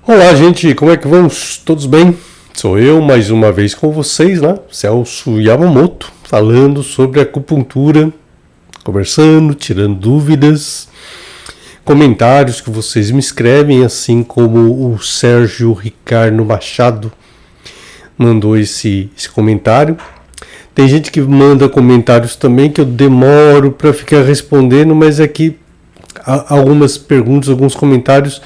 Olá, gente, como é que vamos? Todos bem? Sou eu mais uma vez com vocês, né? Celso Yamamoto, falando sobre acupuntura, conversando, tirando dúvidas, comentários que vocês me escrevem, assim como o Sérgio Ricardo Machado mandou esse comentário. Tem gente que manda comentários também que eu demoro para ficar respondendo, mas é que algumas perguntas, alguns comentários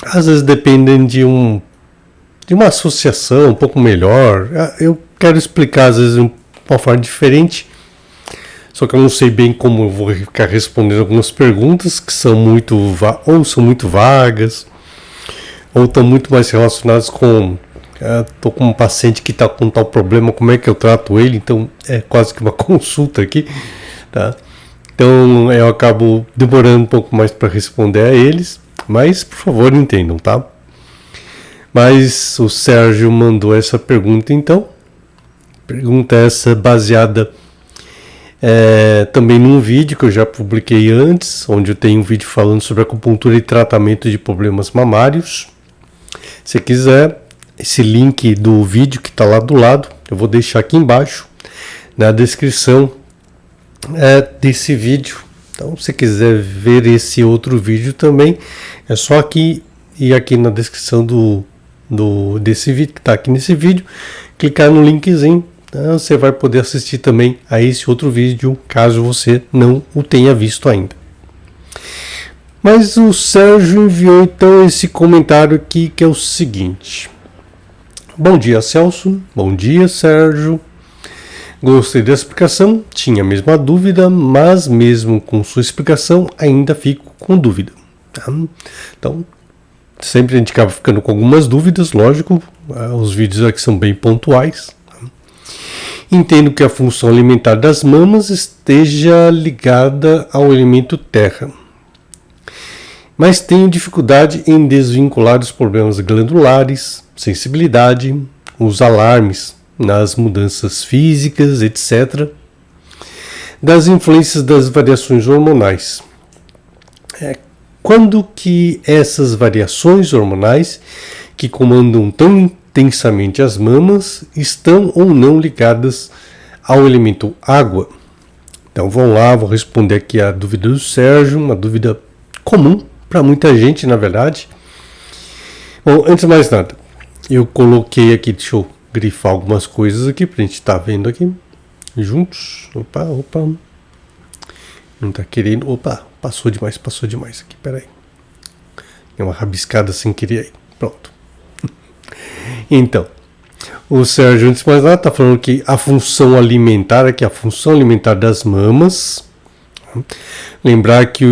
às vezes dependem de uma associação um pouco melhor. Eu quero explicar às vezes de uma forma diferente, só que eu não sei bem como eu vou ficar respondendo algumas perguntas que são ou são muito vagas, ou estão muito mais relacionadas com estou com um paciente que está com tal problema, como é que eu trato ele, então é quase que uma consulta aqui, tá? Então eu acabo demorando um pouco mais para responder a eles, mas por favor entendam, tá? Mas o Sérgio mandou essa pergunta então. Pergunta essa baseada também num vídeo que eu já publiquei antes, onde eu tenho um vídeo falando sobre acupuntura e tratamento de problemas mamários. Se quiser, esse link do vídeo que está lá do lado, eu vou deixar aqui embaixo na descrição desse vídeo. Então, se quiser ver esse outro vídeo também, é só aqui e aqui na descrição desse vídeo, que está aqui nesse vídeo, clicar no linkzinho, tá? Você vai poder assistir também a esse outro vídeo, caso você não o tenha visto ainda. Mas o Sérgio enviou então esse comentário aqui, que é o seguinte: bom dia, Celso. Bom dia, Sérgio. Gostei da explicação, tinha a mesma dúvida, mas mesmo com sua explicação ainda fico com dúvida. Tá? Então, sempre a gente acaba ficando com algumas dúvidas, lógico, os vídeos aqui são bem pontuais. Tá? Entendo que a função alimentar das mamas esteja ligada ao elemento terra, mas tenho dificuldade em desvincular os problemas glandulares, sensibilidade, os alarmes nas mudanças físicas, etc., das influências das variações hormonais. Quando que essas variações hormonais, que comandam tão intensamente as mamas, estão ou não ligadas ao elemento água? Então vamos lá, vou responder aqui a dúvida do Sérgio, uma dúvida comum para muita gente, na verdade. Bom, antes de mais nada, eu coloquei aqui, deixa eu grifar algumas coisas aqui pra gente estar vendo aqui juntos. Opa. Não tá querendo. Opa, passou demais aqui, peraí. Deu uma rabiscada sem querer aí. Pronto. Então, o Sérgio, antes de mais nada, tá falando que a função alimentar aqui, a função alimentar das mamas. Lembrar que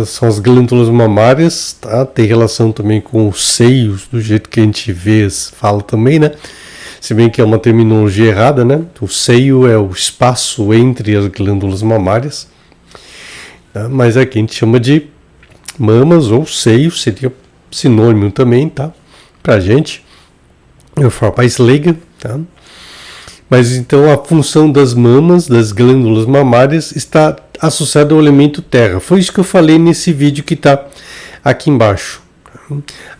são as glândulas mamárias, tá? Tem relação também com os seios, do jeito que a gente fala também, né? Se bem que é uma terminologia errada, né? O seio é o espaço entre as glândulas mamárias, tá? Mas aqui a gente chama de mamas ou seio, seria sinônimo também, tá? Pra gente, de forma mais leiga, tá? Mas então a função das mamas, das glândulas mamárias, está associada ao elemento terra. Foi isso que eu falei nesse vídeo que está aqui embaixo.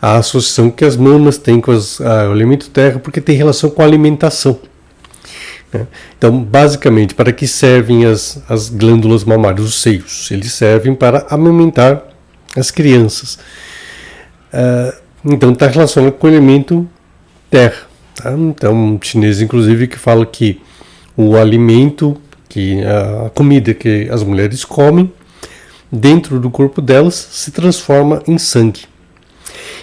A associação que as mamas têm com o elemento terra, porque tem relação com a alimentação. Então, basicamente, para que servem as glândulas mamárias, os seios? Eles servem para amamentar as crianças. Então, está relacionado com o elemento terra. Tá? Então, um chinês, inclusive, que fala que o alimento, que a comida que as mulheres comem, dentro do corpo delas, se transforma em sangue.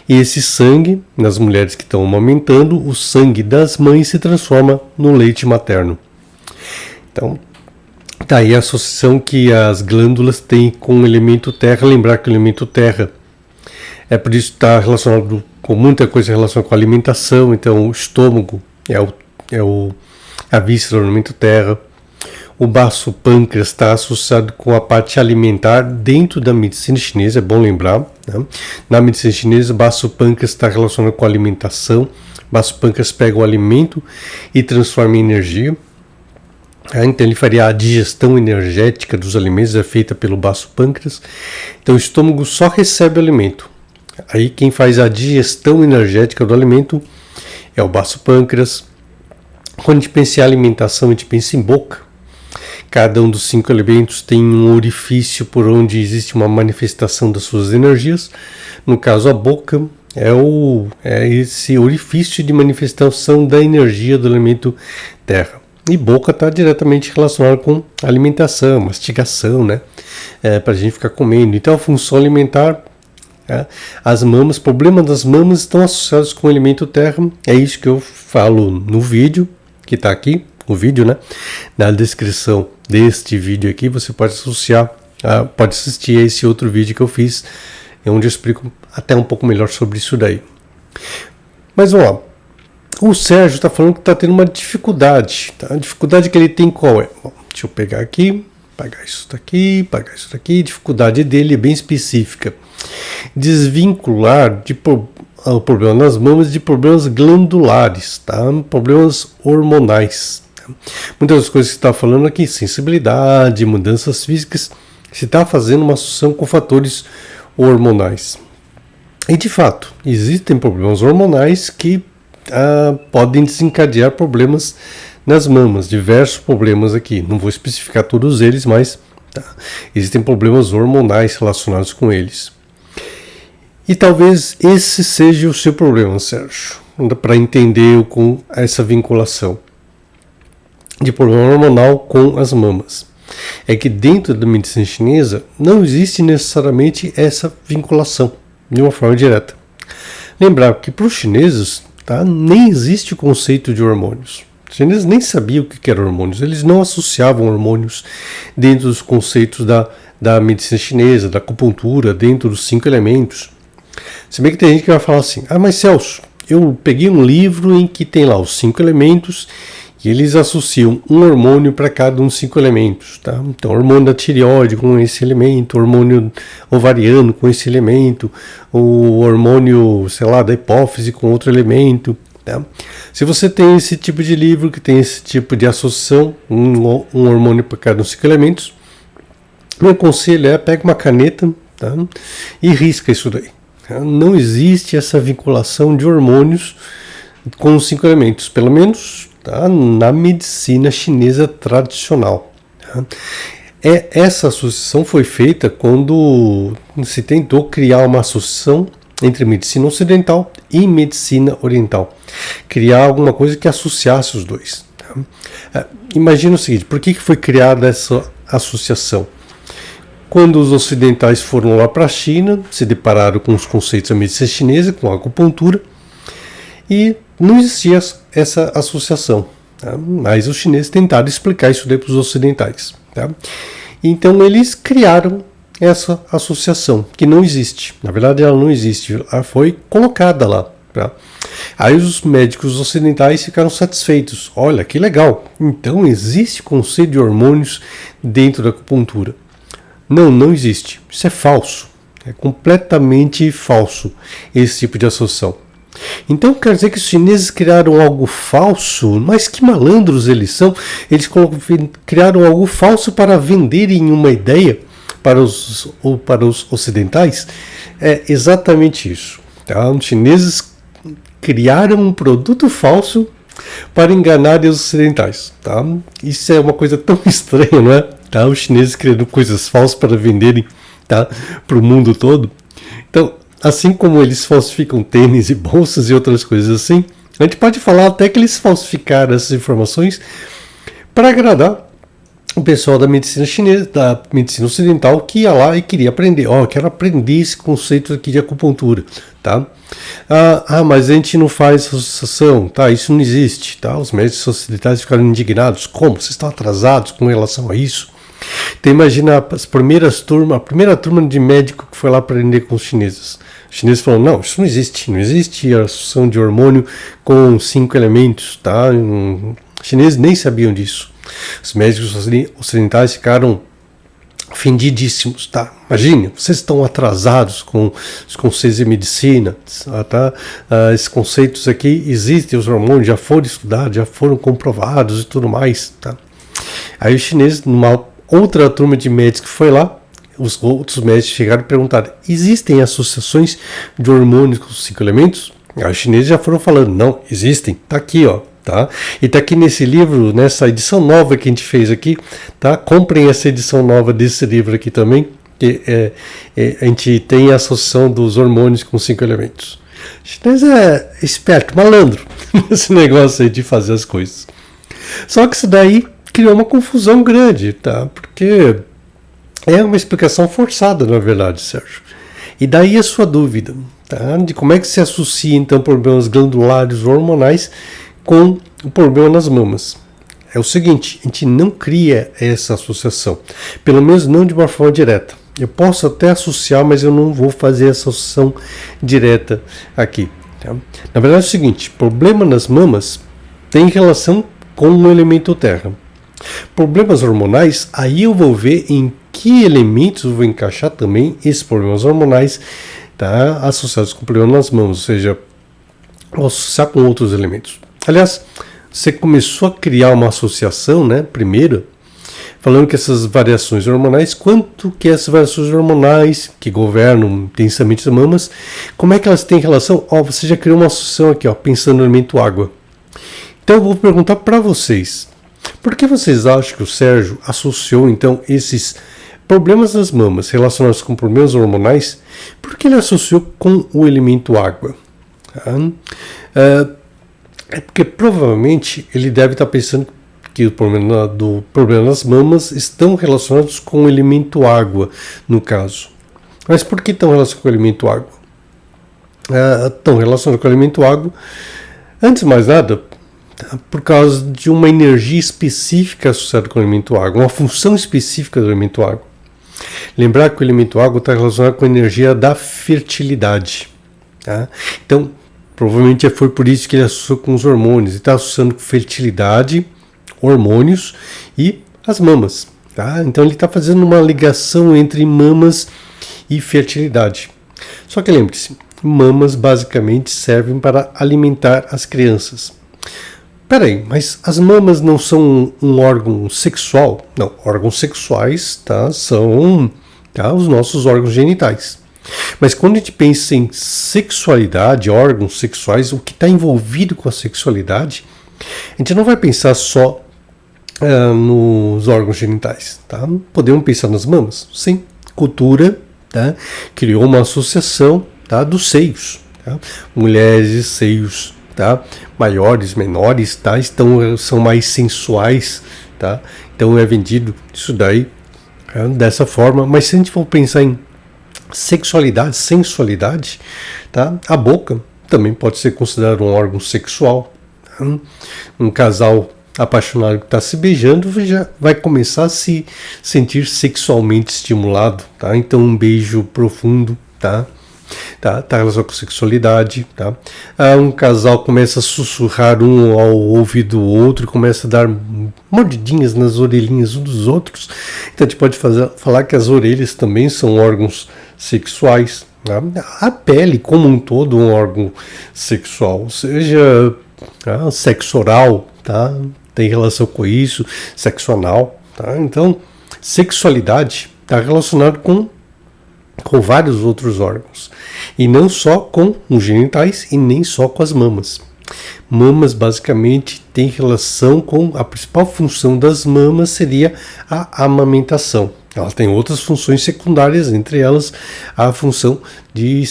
E esse sangue, nas mulheres que estão amamentando, o sangue das mães se transforma no leite materno. Então, tá aí a associação que as glândulas têm com o elemento terra. Lembrar que o elemento terra é por isso que está relacionado com muita coisa relacionada com a alimentação. Então, o estômago é a víscera do elemento terra. O baço pâncreas está associado com a parte alimentar dentro da medicina chinesa, é bom lembrar. Né? Na medicina chinesa, o baço pâncreas está relacionado com a alimentação. O baço pâncreas pega o alimento e transforma em energia. Então ele faria a digestão energética dos alimentos, é feita pelo baço pâncreas. Então o estômago só recebe o alimento. Aí quem faz a digestão energética do alimento é o baço pâncreas. Quando a gente pensa em alimentação, a gente pensa em boca. Cada um dos 5 elementos tem um orifício por onde existe uma manifestação das suas energias. No caso, a boca é esse orifício de manifestação da energia do elemento terra. E boca está diretamente relacionada com alimentação, mastigação, né? Para a gente ficar comendo. Então, a função alimentar, as mamas, problemas das mamas estão associados com o elemento terra. É isso que eu falo no vídeo, que está aqui, o vídeo, né? Na descrição deste vídeo aqui, você pode associar, pode assistir a esse outro vídeo que eu fiz, onde eu explico até um pouco melhor sobre isso daí. Mas vamos lá. O Sérgio está falando que está tendo uma dificuldade. Tá? A dificuldade que ele tem qual é? Bom, deixa eu pegar aqui, pagar isso daqui, pagar isso daqui. A dificuldade dele é bem específica. Desvincular o problema nas mamas de problemas glandulares, tá? Problemas hormonais. Tá? Muitas das coisas que está falando aqui, sensibilidade, mudanças físicas, se está fazendo uma associação com fatores hormonais. E de fato, existem problemas hormonais que podem desencadear problemas nas mamas, diversos problemas aqui. Não vou especificar todos eles, mas existem problemas hormonais relacionados com eles. E talvez esse seja o seu problema, Sérgio, para entender com essa vinculação de problema hormonal com as mamas. É que dentro da medicina chinesa não existe necessariamente essa vinculação de uma forma direta. Lembrar que para os chineses nem existe o conceito de hormônios. Os chineses nem sabiam o que eram hormônios, eles não associavam hormônios dentro dos conceitos da medicina chinesa, da acupuntura, dentro dos 5 elementos. Se bem que tem gente que vai falar assim, mas Celso, eu peguei um livro em que tem lá os 5 elementos e eles associam um hormônio para cada um dos 5 elementos. Tá? Então, o hormônio da tireoide com esse elemento, o hormônio ovariano com esse elemento, o hormônio, da hipófise com outro elemento. Tá? Se você tem esse tipo de livro que tem esse tipo de associação, um hormônio para cada um dos 5 elementos, meu conselho é pega uma caneta, tá? E risca isso daí. Tá? Não existe essa vinculação de hormônios com os 5 elementos, pelo menos na medicina chinesa tradicional. Tá? Essa associação foi feita quando se tentou criar uma associação entre medicina ocidental e medicina oriental. Criar alguma coisa que associasse os dois. Tá? Imagina o seguinte, por que foi criada essa associação? Quando os ocidentais foram lá para a China, se depararam com os conceitos da medicina chinesa, com a acupuntura, e não existia essa associação. Tá? Mas os chineses tentaram explicar isso daí para os ocidentais. Tá? Então eles criaram essa associação, que não existe. Na verdade ela não existe, ela foi colocada lá. Tá? Aí os médicos ocidentais ficaram satisfeitos. Olha, que legal. Então existe conceito de hormônios dentro da acupuntura. Não existe. Isso é falso. É completamente falso esse tipo de associação. Então quer dizer que os chineses criaram algo falso? Mas que malandros eles são. Eles criaram algo falso para venderem uma ideia para os ocidentais? É exatamente isso. Tá? Os chineses criaram um produto falso para enganar os ocidentais. Tá? Isso é uma coisa tão estranha, não é? Tá? Os chineses criando coisas falsas para venderem, tá? Para o mundo todo. Então, assim como eles falsificam tênis e bolsas e outras coisas assim, a gente pode falar até que eles falsificaram essas informações para agradar o pessoal da medicina chinesa, da medicina ocidental, que ia lá e queria aprender. Quero aprender esse conceito aqui de acupuntura, tá? Mas a gente não faz associação, tá? Isso não existe, tá? Os médicos ocidentais ficaram indignados. Como? Vocês estão atrasados com relação a isso? Então imagina a primeira turma de médico que foi lá aprender com os chineses. Os chineses falaram, não, isso não existe a associação de hormônio com 5 elementos, tá? Os chineses nem sabiam disso. Os médicos ocidentais ficaram ofendidíssimos, tá? Imagina, vocês estão atrasados com os conceitos de medicina, tá? Esses conceitos aqui existem, os hormônios já foram estudados, já foram comprovados e tudo mais, tá? Aí os chineses, numa outra turma de médicos que foi lá, os outros médicos chegaram e perguntaram: existem associações de hormônios com os 5 elementos? Os chineses já foram falando: não, existem, tá aqui, ó. Tá? E tá aqui nesse livro, nessa edição nova que a gente fez aqui, tá? Comprem essa edição nova desse livro aqui também, que a gente tem a associação dos hormônios com 5 elementos. O chinês é esperto, malandro, nesse negócio aí de fazer as coisas. Só que isso daí criou uma confusão grande, tá? Porque é uma explicação forçada, na verdade, Sérgio. E daí a sua dúvida, tá? De como é que se associa, então, problemas glandulares hormonais com o problema nas mamas. É o seguinte, a gente não cria essa associação, pelo menos não de uma forma direta. Eu posso até associar, mas eu não vou fazer essa associação direta aqui. Tá? Na verdade é o seguinte, problema nas mamas tem relação com o elemento terra. Problemas hormonais, aí eu vou ver em que elementos eu vou encaixar também esses problemas hormonais, tá? Associados com problemas nas mamas, ou seja, vou associar com outros elementos. Aliás, você começou a criar uma associação, né, primeiro, falando que essas variações hormonais, quanto que essas variações hormonais que governam intensamente as mamas, como é que elas têm relação? Você já criou uma associação aqui, pensando no elemento água. Então eu vou perguntar para vocês, por que vocês acham que o Sérgio associou, então, esses problemas das mamas relacionados com problemas hormonais, por que ele associou com o elemento água? É porque provavelmente ele deve estar pensando que o problema das mamas estão relacionados com o elemento água, no caso. Mas por que estão relacionados com o elemento água? Estão relacionados com o elemento água, antes de mais nada, por causa de uma energia específica associada com o elemento água, uma função específica do elemento água. Lembrar que o elemento água está relacionado com a energia da fertilidade. Tá? Então, provavelmente foi por isso que ele associou com os hormônios. Ele está associando com fertilidade, hormônios e as mamas. Tá? Então ele está fazendo uma ligação entre mamas e fertilidade. Só que lembre-se, mamas basicamente servem para alimentar as crianças. Peraí, mas as mamas não são um órgão sexual? Não, órgãos sexuais, tá, são, tá, os nossos órgãos genitais. Mas quando a gente pensa em sexualidade, órgãos sexuais, o que está envolvido com a sexualidade, a gente não vai pensar só nos órgãos genitais. Tá? Podemos pensar nas mamas? Sim. Cultura, tá, criou uma associação, tá, dos seios. Tá? Mulheres e seios, tá, maiores, menores, tá, são mais sensuais. Tá? Então é vendido isso daí, tá, dessa forma. Mas se a gente for pensar em sexualidade, sensualidade, tá? A boca também pode ser considerado um órgão sexual. Tá? Um casal apaixonado que está se beijando já vai começar a se sentir sexualmente estimulado, tá? Então um beijo profundo, tá? Tá relacionado com sexualidade, tá? Um casal começa a sussurrar um ao ouvido do outro, começa a dar mordidinhas nas orelhinhas uns dos outros. Então a gente pode falar que as orelhas também são órgãos sexuais. Tá? A pele como um todo é um órgão sexual, seja sexo oral, tá? Tem relação com isso, sexo anal. Tá? Então, sexualidade está relacionado com vários outros órgãos. E não só com os genitais e nem só com as mamas. Mamas basicamente tem relação com a principal função das mamas seria a amamentação. Ela tem outras funções secundárias, entre elas a função de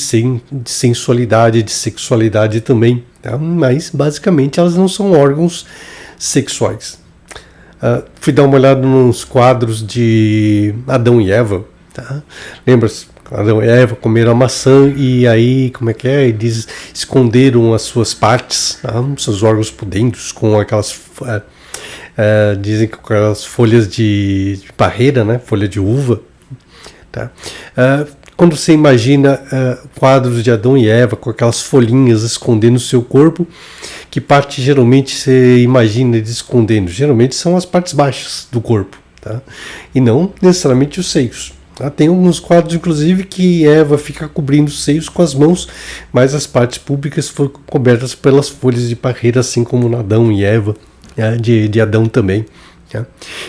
sensualidade, de sexualidade também. Tá? Mas basicamente elas não são órgãos sexuais. Fui dar uma olhada nos quadros de Adão e Eva. Tá? Lembra-se? Adão e Eva comeram a maçã e aí, como é que é? Eles esconderam as suas partes, tá? Seus órgãos pudendos com aquelas, dizem que com aquelas folhas de parreira, né? Folha de uva. Tá? Quando você imagina quadros de Adão e Eva com aquelas folhinhas escondendo o seu corpo, que parte geralmente você imagina eles escondendo? Geralmente são as partes baixas do corpo, tá? E não necessariamente os seios. Tem alguns quadros, inclusive, que Eva fica cobrindo os seios com as mãos, mas as partes públicas foram cobertas pelas folhas de parreira, assim como Adão e Eva, de Adão também.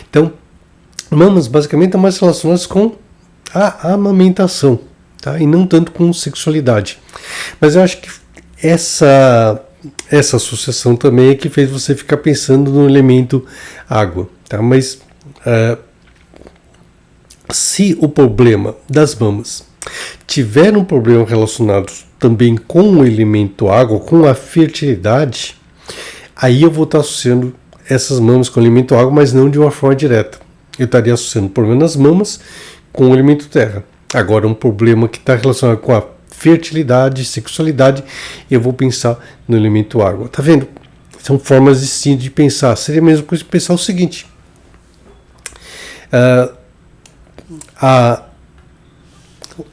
Então, mamas basicamente estão mais relacionadas com a amamentação, tá? E não tanto com sexualidade. Mas eu acho que essa associação também é que fez você ficar pensando no elemento água, tá? Mas se o problema das mamas tiver um problema relacionado também com o elemento água, com a fertilidade, aí eu vou estar associando essas mamas com o elemento água, mas não de uma forma direta. Eu estaria associando o problema nas mamas com o elemento terra. Agora, um problema que está relacionado com a fertilidade, sexualidade, eu vou pensar no elemento água. Tá vendo? São formas distintas de pensar. Seria a mesma coisa que pensar o seguinte.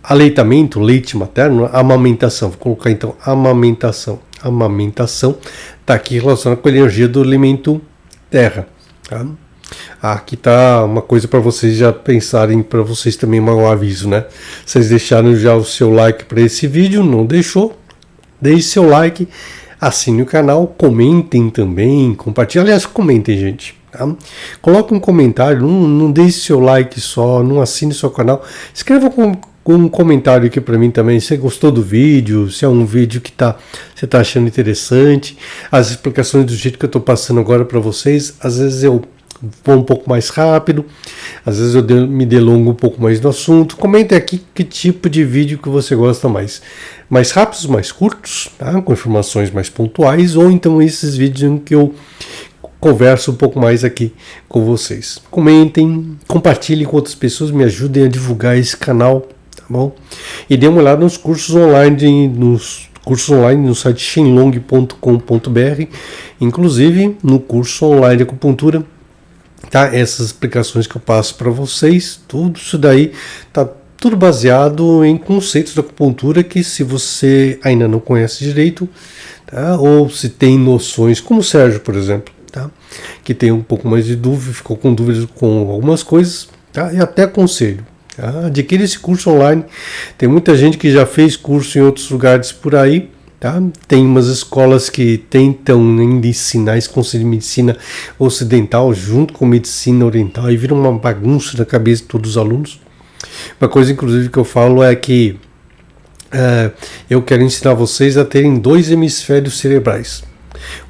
Aleitamento, leite materno, amamentação. Vou colocar então amamentação. Amamentação está aqui relacionada com a energia do elemento terra. Tá? Aqui está uma coisa para vocês já pensarem, para vocês também um aviso, né? Vocês deixaram já o seu like para esse vídeo? Não deixou? Deixe seu like, assine o canal, comentem também, compartilhem. Aliás, comentem, gente. Tá? Coloque um comentário, não deixe seu like só, não assine seu canal. Escreva um comentário aqui para mim também, se você gostou do vídeo, se é um vídeo que você está achando interessante. As explicações do jeito que eu estou passando agora para vocês, às vezes eu vou um pouco mais rápido, às vezes eu me delongo um pouco mais no assunto. Comente aqui que tipo de vídeo que você gosta mais. Mais rápidos, mais curtos, tá? Com informações mais pontuais, ou então esses vídeos em que eu converso um pouco mais aqui com vocês. Comentem, compartilhem com outras pessoas, me ajudem a divulgar esse canal, tá bom? E dê uma olhada nos cursos online, no site shenlong.com.br, inclusive no curso online de acupuntura. Tá? Essas explicações que eu passo para vocês, tudo isso daí tá tudo baseado em conceitos da acupuntura que, se você ainda não conhece direito, tá? Ou se tem noções, como o Sérgio, por exemplo, tá? Que tem um pouco mais de dúvida, ficou com dúvidas com algumas coisas, tá? E até aconselho, tá? Adquire esse curso online. Tem muita gente que já fez curso em outros lugares por aí. Tá? Tem umas escolas que tentam ainda ensinar esse conceito de medicina ocidental junto com medicina oriental e vira uma bagunça na cabeça de todos os alunos. Uma coisa, inclusive, que eu falo é que eu quero ensinar vocês a terem 2 hemisférios cerebrais.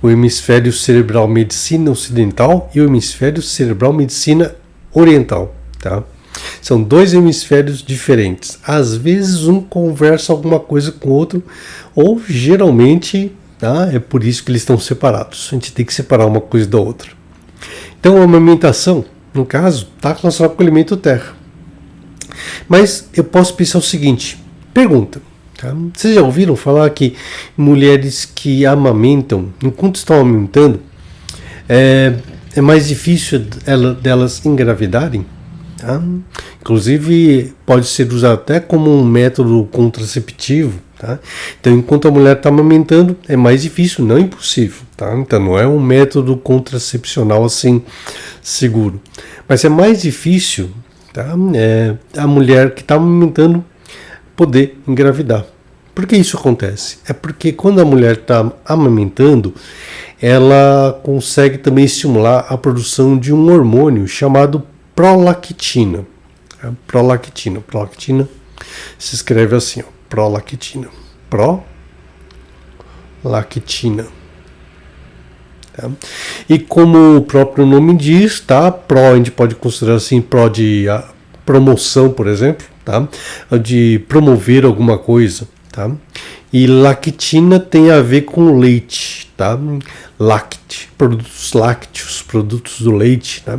O hemisfério cerebral medicina ocidental e o hemisfério cerebral medicina oriental. Tá? São 2 hemisférios diferentes. Às vezes um conversa alguma coisa com o outro, ou geralmente, tá? É por isso que eles estão separados. A gente tem que separar uma coisa da outra. Então a amamentação, no caso, está relacionada com o elemento terra. Mas eu posso pensar o seguinte, pergunta. Tá? Vocês já ouviram falar que mulheres que amamentam, enquanto estão amamentando, é mais difícil delas engravidarem? Tá? Inclusive pode ser usado até como um método contraceptivo. Tá? Então, enquanto a mulher está amamentando, é mais difícil, não impossível. Tá? Então, não é um método contracepcional assim seguro. Mas é mais difícil, tá? A mulher que está amamentando poder engravidar. Por que isso acontece? É porque quando a mulher está amamentando, ela consegue também estimular a produção de um hormônio chamado prolactina. Prolactina se escreve assim, ó, prolactina. Prolactina. Tá? E como o próprio nome diz, tá? A gente pode considerar assim, de promoção, por exemplo, tá? De promover alguma coisa. Tá? E lactina tem a ver com leite, tá? Produtos lácteos, produtos do leite, tá?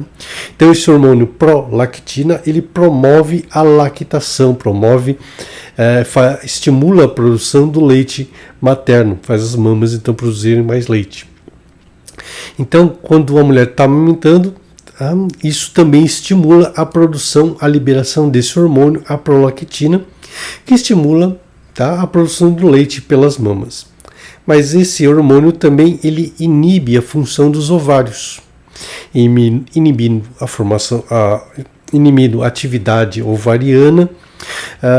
Então esse hormônio prolactina, ele promove a lactação, estimula a produção do leite materno, faz as mamas então produzirem mais leite. Então quando a mulher está amamentando, tá? Isso também estimula a produção, a liberação desse hormônio, a prolactina, que estimula, tá, a produção do leite pelas mamas. Mas esse hormônio também ele inibe a função dos ovários, inibindo a atividade ovariana,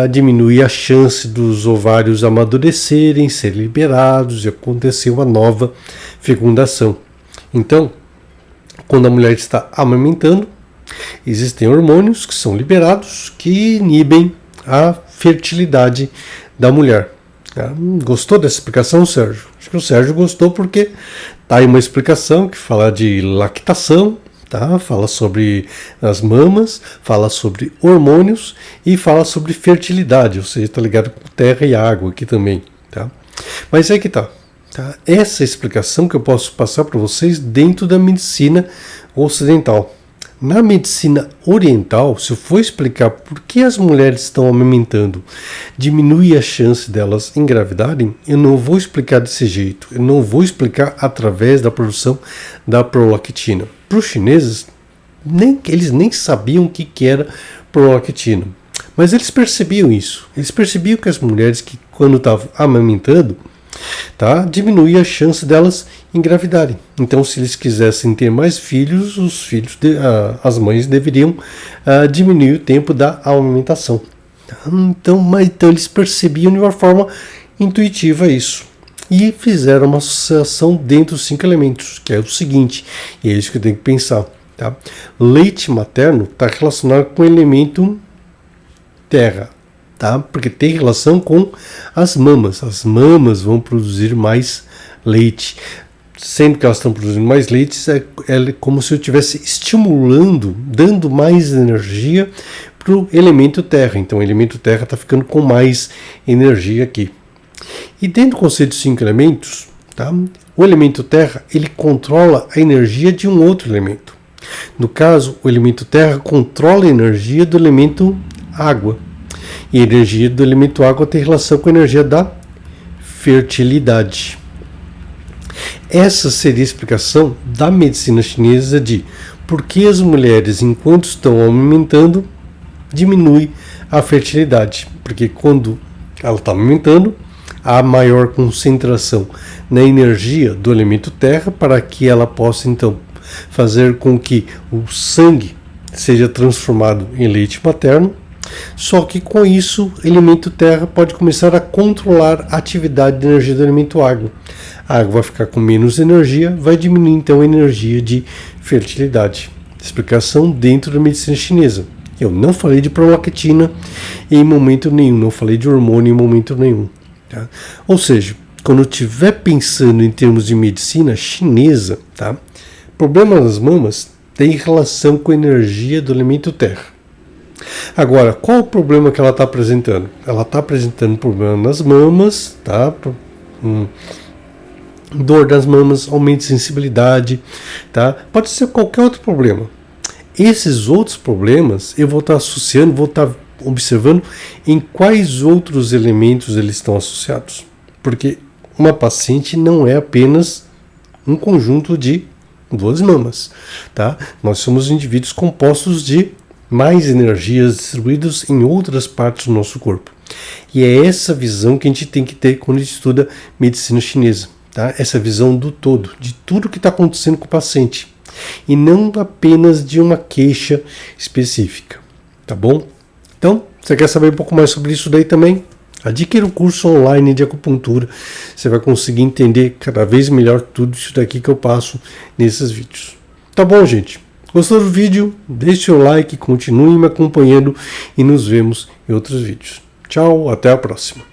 diminui a chance dos ovários amadurecerem, serem liberados e acontecer uma nova fecundação. Então, quando a mulher está amamentando, Existem hormônios que são liberados que inibem a fertilidade da mulher. Gostou dessa explicação, Sérgio? Acho que o Sérgio gostou porque tá aí uma explicação que fala de lactação, tá? Fala sobre as mamas, fala sobre hormônios e fala sobre fertilidade, ou seja, está ligado com terra e água aqui também, tá? Mas aí que tá. Essa explicação que eu posso passar para vocês dentro da medicina ocidental. Na medicina oriental, se eu for explicar por que as mulheres estão amamentando, diminui a chance delas engravidarem, eu não vou explicar desse jeito. Eu não vou explicar através da produção da prolactina. Para os chineses, eles nem sabiam o que era prolactina. Mas eles percebiam isso. Eles percebiam que as mulheres que quando estavam amamentando, diminuía a chance delas engravidarem. Então, se eles quisessem ter mais filhos, as mães deveriam diminuir o tempo da amamentação. Então, eles percebiam de uma forma intuitiva isso. E fizeram uma associação dentro dos 5 elementos, que é o seguinte, e é isso que eu tenho que pensar. Leite materno está relacionado com o elemento terra. Porque tem relação com as mamas. As mamas vão produzir mais leite. Sempre que elas estão produzindo mais leite, é como se eu estivesse estimulando, dando mais energia para o elemento terra. Então o elemento terra está ficando com mais energia aqui. E dentro do conceito de 5 elementos, o elemento terra ele controla a energia de um outro elemento. No caso, o elemento terra controla a energia do elemento água. E a energia do elemento água tem relação com a energia da fertilidade. Essa seria a explicação da medicina chinesa de por que as mulheres, enquanto estão amamentando, diminui a fertilidade. Porque quando ela está amamentando, há maior concentração na energia do elemento terra para que ela possa, então, fazer com que o sangue seja transformado em leite materno. Só que com isso, o elemento terra pode começar a controlar a atividade de energia do elemento água. A água vai ficar com menos energia, vai diminuir então a energia de fertilidade. Explicação dentro da medicina chinesa. Eu não falei de prolactina em momento nenhum, não falei de hormônio em momento nenhum. Ou seja, quando eu estiver pensando em termos de medicina chinesa, problema nas mamas tem relação com a energia do elemento terra. Agora, qual o problema que ela está apresentando? Ela está apresentando problema nas mamas, dor das mamas, aumento de sensibilidade, pode ser qualquer outro problema. Esses outros problemas eu vou estar associando, vou estar observando em quais outros elementos eles estão associados. Porque uma paciente não é apenas um conjunto de 2 mamas. Nós somos indivíduos compostos de mais energias distribuídas em outras partes do nosso corpo. E é essa visão que a gente tem que ter quando a gente estuda medicina chinesa. Essa visão do todo, de tudo que está acontecendo com o paciente. E não apenas de uma queixa específica. Tá bom? Então, você quer saber um pouco mais sobre isso daí também? Adquira o curso online de acupuntura. Você vai conseguir entender cada vez melhor tudo isso daqui que eu passo nesses vídeos. Tá bom, gente? Gostou do vídeo? Deixe seu like, continue me acompanhando e nos vemos em outros vídeos. Tchau, até a próxima.